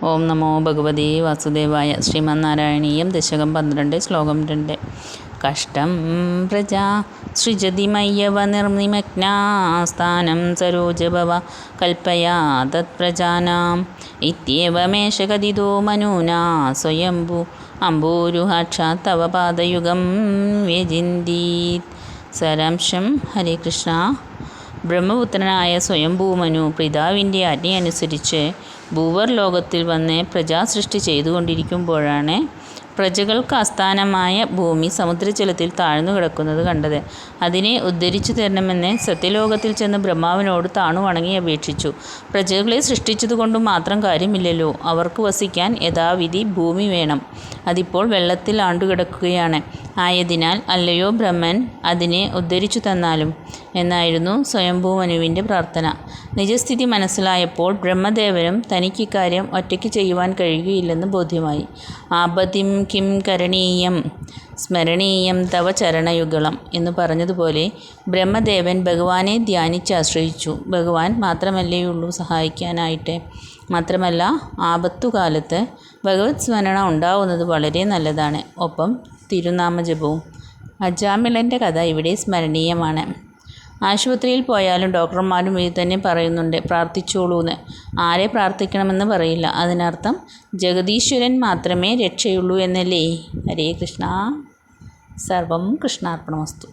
ഓം നമോ ഭഗവതേ വാസുദേവായ. ശ്രീമന്നാരായണീയം ദശകം 12 ശ്ലോകം 2. കഷ്ടം പ്രജാ സൃജതി മയ്യവ നിർനിമഗ്നാസ്ഥാനം സരോജഭവ കൽപ്പയാ തത്പ്രജാനാം ഇത്യേവമേഷ കഥിതോ മനൂനാ സ്വയംഭൂ അംബൂരുഹാക്ഷാത് തവ പാദയുഗം വ്യജിന്തീത്. സാരാംശം. ഹരേ കൃഷ്ണ. ബ്രഹ്മപുത്രനായ സ്വയംഭൂമനു പിതാവിൻ്റെ ആജ്ഞയനുസരിച്ച് ഭൂവർ ലോകത്തിൽ വന്ന് പ്രജാസൃഷ്ടി ചെയ്തുകൊണ്ടിരിക്കുമ്പോഴാണ് പ്രജകൾക്ക് ആസ്ഥാനമായ ഭൂമി സമുദ്രജലത്തിൽ താഴ്ന്നു കിടക്കുന്നത് കണ്ടത്. അതിനെ ഉദ്ധരിച്ചു തരണമെന്ന് സത്യലോകത്തിൽ ചെന്ന് ബ്രഹ്മാവിനോട് താണു വണങ്ങി അപേക്ഷിച്ചു. പ്രജകളെ സൃഷ്ടിച്ചതുകൊണ്ട് മാത്രം കാര്യമില്ലല്ലോ, അവർക്ക് വസിക്കാൻ യഥാവിധി ഭൂമി വേണം. അതിപ്പോൾ വെള്ളത്തിൽ ആണ്ടുകിടക്കുകയാണ്. ആയതിനാൽ അല്ലയോ ബ്രഹ്മൻ, അതിനെ ഉദ്ധരിച്ചു തന്നാലും എന്നായിരുന്നു സ്വയംഭൂമനുവിൻ്റെ പ്രാർത്ഥന. നിജസ്ഥിതി മനസ്സിലായപ്പോൾ ബ്രഹ്മദേവനും തനിക്കിക്കാര്യം ഒറ്റയ്ക്ക് ചെയ്യുവാൻ കഴിയുകയില്ലെന്ന് ബോധ്യമായി. ആപതിം കിം കരണീയം സ്മരണീയം തവ ചരണയുഗളം എന്ന് പറഞ്ഞതുപോലെ ബ്രഹ്മദേവൻ ഭഗവാനെ ധ്യാനിച്ച് ആശ്രയിച്ചു. ഭഗവാൻ മാത്രമല്ലേയുള്ളൂ സഹായിക്കാനായിട്ട്. മാത്രമല്ല, ആപത്തുകാലത്ത് ഭഗവത് സ്മരണ ഉണ്ടാവുന്നത് വളരെ നല്ലതാണ്. ഒപ്പം തിരുനാമജപവും. അജാമിളൻ്റെ കഥ ഇവിടെ സ്മരണീയമാണ്. ആശുപത്രിയിൽ പോയാലും ഡോക്ടർമാരും ഇത് തന്നെ പറയുന്നുണ്ട്, പ്രാർത്ഥിച്ചോളൂന്ന്. ആരെ പ്രാർത്ഥിക്കണമെന്ന് പറയില്ല. അതിനർത്ഥം ജഗദീശ്വരൻ മാത്രമേ രക്ഷയുള്ളൂ എന്നല്ലേ. ഹരേ കൃഷ്ണ. സർവം കൃഷ്ണാർപ്പണമസ്തു.